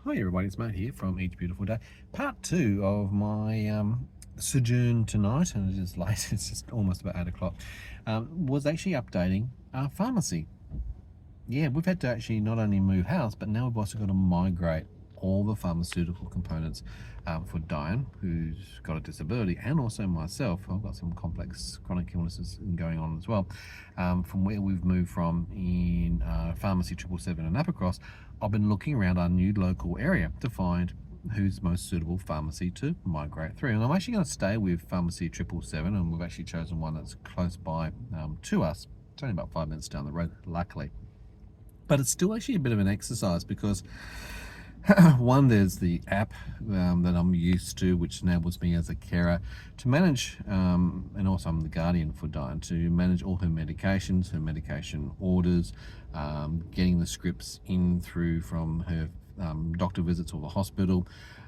Hi everybody, it's Matt here from Each Beautiful Day. Part 2 of my sojourn tonight, and it is late, it's just almost about 8 o'clock, was actually updating our pharmacy. Yeah, we've had to actually not only move house, but now we've also got to migrate all the pharmaceutical components for Dyan, who's got a disability, and also myself. I've got some complex chronic illnesses going on as well. From where we've moved from in Pharmacy 777 and Applecross, I've been looking around our new local area to find who's most suitable pharmacy to migrate through. And I'm actually going to stay with Pharmacy 777, and we've actually chosen one that's close by to us. It's only about 5 minutes down the road, luckily. But it's still actually a bit of an exercise because one, there's the app that I'm used to, which enables me as a carer to manage, and also I'm the guardian for Dyan, to manage all her medications, her medication orders, getting the scripts in through from her doctor visits or the hospital,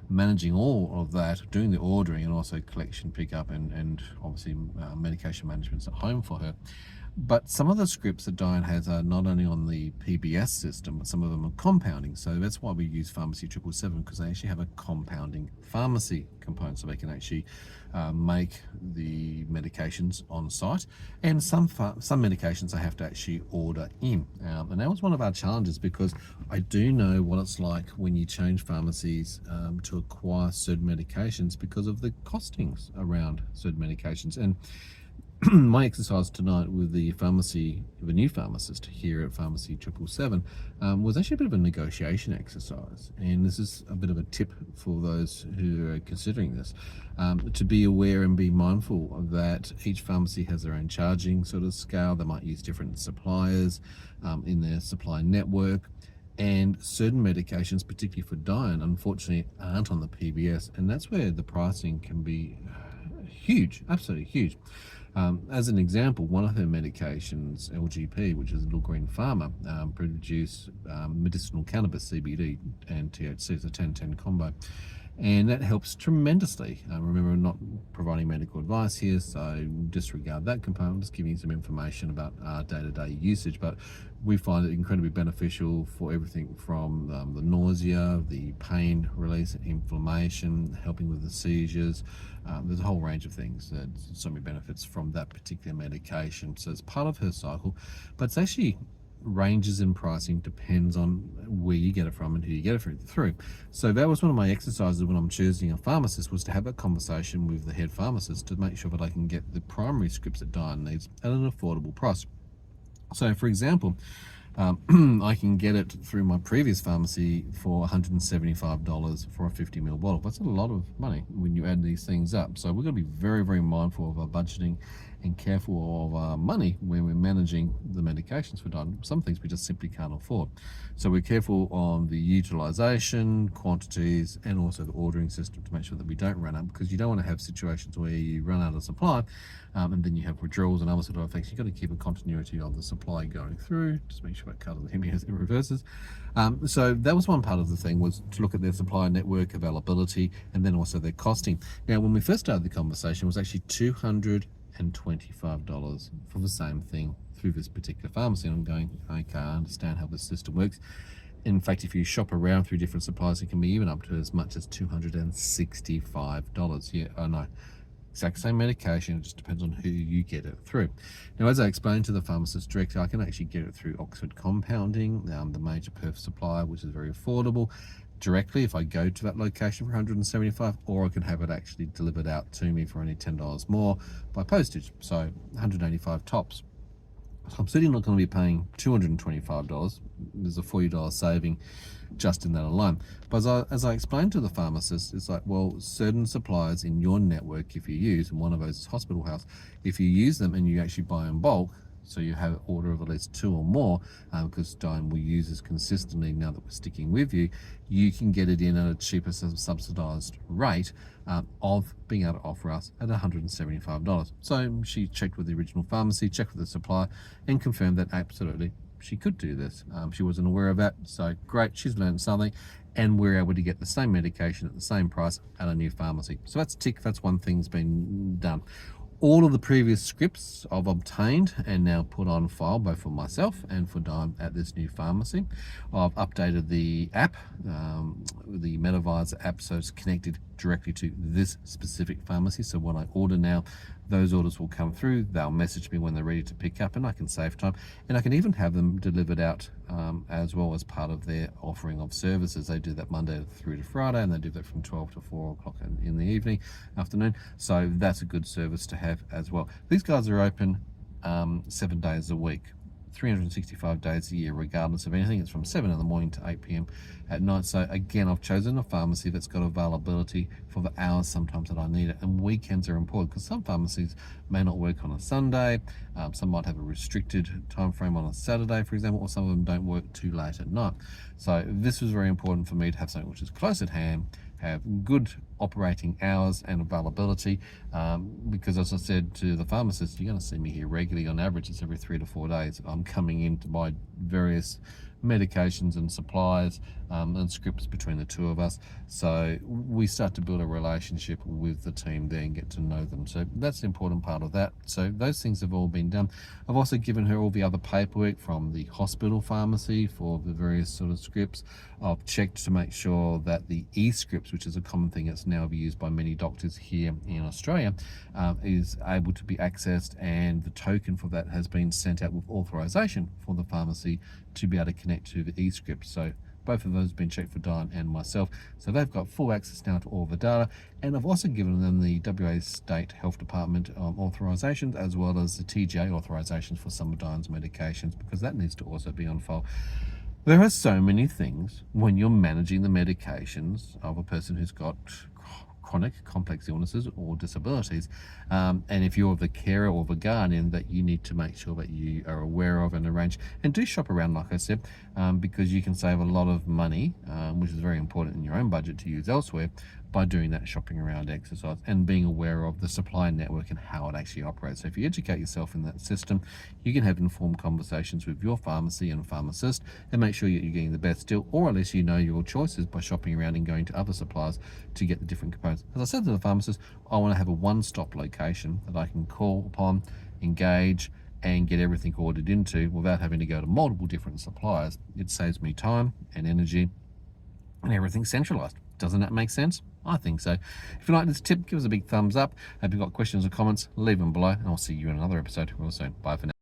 managing all of that, doing the ordering, and also collection, pickup, and obviously medication management at home for her. But some of the scripts that Dyan has are not only on the PBS system, but some of them are compounding. So that's why we use Pharmacy 777, because they actually have a compounding pharmacy component, so they can actually make the medications on site. And some medications I have to actually order in. And that was one of our challenges, because I do know what it's like when you change pharmacies to acquire certain medications because of the costings around certain medications. And my exercise tonight with the new pharmacist here at Pharmacy 777 was actually a bit of a negotiation exercise. And this is a bit of a tip for those who are considering this, to be aware and be mindful that each pharmacy has their own charging sort of scale. They might use different suppliers in their supply network. And certain medications, particularly for Dyan, unfortunately aren't on the PBS, and that's where the pricing can be huge, absolutely huge. As an example, one of her medications, LGP, which is Little Green Pharma, produce medicinal cannabis, CBD, and THC, it's a 10-10 combo. And that helps tremendously. Remember, I'm not providing medical advice here, so disregard that component. I'm just giving you some information about our day-to-day usage, but we find it incredibly beneficial for everything from the nausea, the pain release, inflammation, helping with the seizures. There's a whole range of things. There's so many benefits from that particular medication. So it's part of her cycle, but it's actually ranges in pricing, depends on where you get it from and who you get it through. So that was one of my exercises when I'm choosing a pharmacist, was to have a conversation with the head pharmacist to make sure that I can get the primary scripts that Dyan needs at an affordable price. So for example, I can get it through my previous pharmacy for $175 for a 50ml bottle. That's a lot of money when you add these things up. So we're going to be very, very mindful of our budgeting and careful of our money when we're managing the medications for Dyan. Some things we just simply can't afford. So we're careful on the utilization, quantities, and also the ordering system to make sure that we don't run out, because you don't want to have situations where you run out of supply and then you have withdrawals and other sort of effects. You've got to keep a continuity of the supply going through, just make sure it covers the it reverses. So that was one part of the thing, was to look at their supply network availability and then also their costing. Now, when we first started the conversation, it was actually $225 for the same thing through this particular pharmacy. And I'm going, okay, I understand how this system works. In fact, if you shop around through different suppliers, it can be even up to as much as $265. Yeah, I know. Exact same medication, it just depends on who you get it through. Now, as I explained to the pharmacist directly, I can actually get it through Oxford Compounding, the major Perth supplier, which is very affordable, directly if I go to that location for $175, or I can have it actually delivered out to me for only $10 more by postage, so $185 tops. So I'm certainly not going to be paying $225. There's a $40 saving just in that alone. But as I explained to the pharmacist, it's like, well, certain suppliers in your network, if you use, and one of those is Hospital House, if you use them and you actually buy in bulk, so you have an order of at least 2 or more, because Dyan will use this consistently now that we're sticking with you, you can get it in at a cheaper subsidized rate of being able to offer us at $175. So she checked with the original pharmacy, checked with the supplier, and confirmed that absolutely she could do this. She wasn't aware of that, so great, she's learned something, and we're able to get the same medication at the same price at a new pharmacy. So that's tick, that's one thing's been done. All of the previous scripts I've obtained and now put on file, both for myself and for Dyan at this new pharmacy. I've updated the app the MetaVisor app, so it's connected directly to this specific pharmacy. So when I order now, those orders will come through, they'll message me when they're ready to pick up, and I can save time, and I can even have them delivered out as well as part of their offering of services. They do that Monday through to Friday, and they do that from 12 to 4 o'clock in the afternoon. So that's a good service to have as well. These guys are open 7 days a week, 365 days a year, regardless of anything. It's from 7 in the morning to 8 p.m. at night. So again, I've chosen a pharmacy that's got availability for the hours sometimes that I need it. And weekends are important because some pharmacies may not work on a Sunday. Some might have a restricted time frame on a Saturday, for example, or some of them don't work too late at night. So this was very important for me to have something which is close at hand, have good operating hours and availability, because as I said to the pharmacist, you're going to see me here regularly. On average, it's every 3 to 4 days. I'm coming in to buy various medications and supplies and scripts between the two of us. So we start to build a relationship with the team there and get to know them. So that's the important part of that. So those things have all been done. I've also given her all the other paperwork from the hospital pharmacy for the various sort of scripts. I've checked to make sure that the e-scripts, which is a common thing that's now used by many doctors here in Australia, is able to be accessed, and the token for that has been sent out with authorization for the pharmacy to be able to connect to the e-script. So both of those have been checked for Dyan and myself. So they've got full access now to all the data. And I've also given them the WA State Health Department authorizations, as well as the TGA authorizations for some of Dyan's medications, because that needs to also be on file. There are so many things when you're managing the medications of a person who's got chronic complex illnesses or disabilities, and if you're the carer or the guardian, that you need to make sure that you are aware of and arrange, and do shop around, like I said, because you can save a lot of money, which is very important in your own budget to use elsewhere, by doing that shopping around exercise and being aware of the supply network and how it actually operates. So if you educate yourself in that system, you can have informed conversations with your pharmacy and pharmacist and make sure you're getting the best deal, or at least you know your choices by shopping around and going to other suppliers to get the different components. As I said to the pharmacist, I want to have a one-stop location that I can call upon, engage, and get everything ordered into without having to go to multiple different suppliers. It saves me time and energy, and everything's centralized. Doesn't that make sense? I think so. If you like this tip, give us a big thumbs up. If you've got questions or comments, leave them below, and I'll see you in another episode real soon. Bye for now.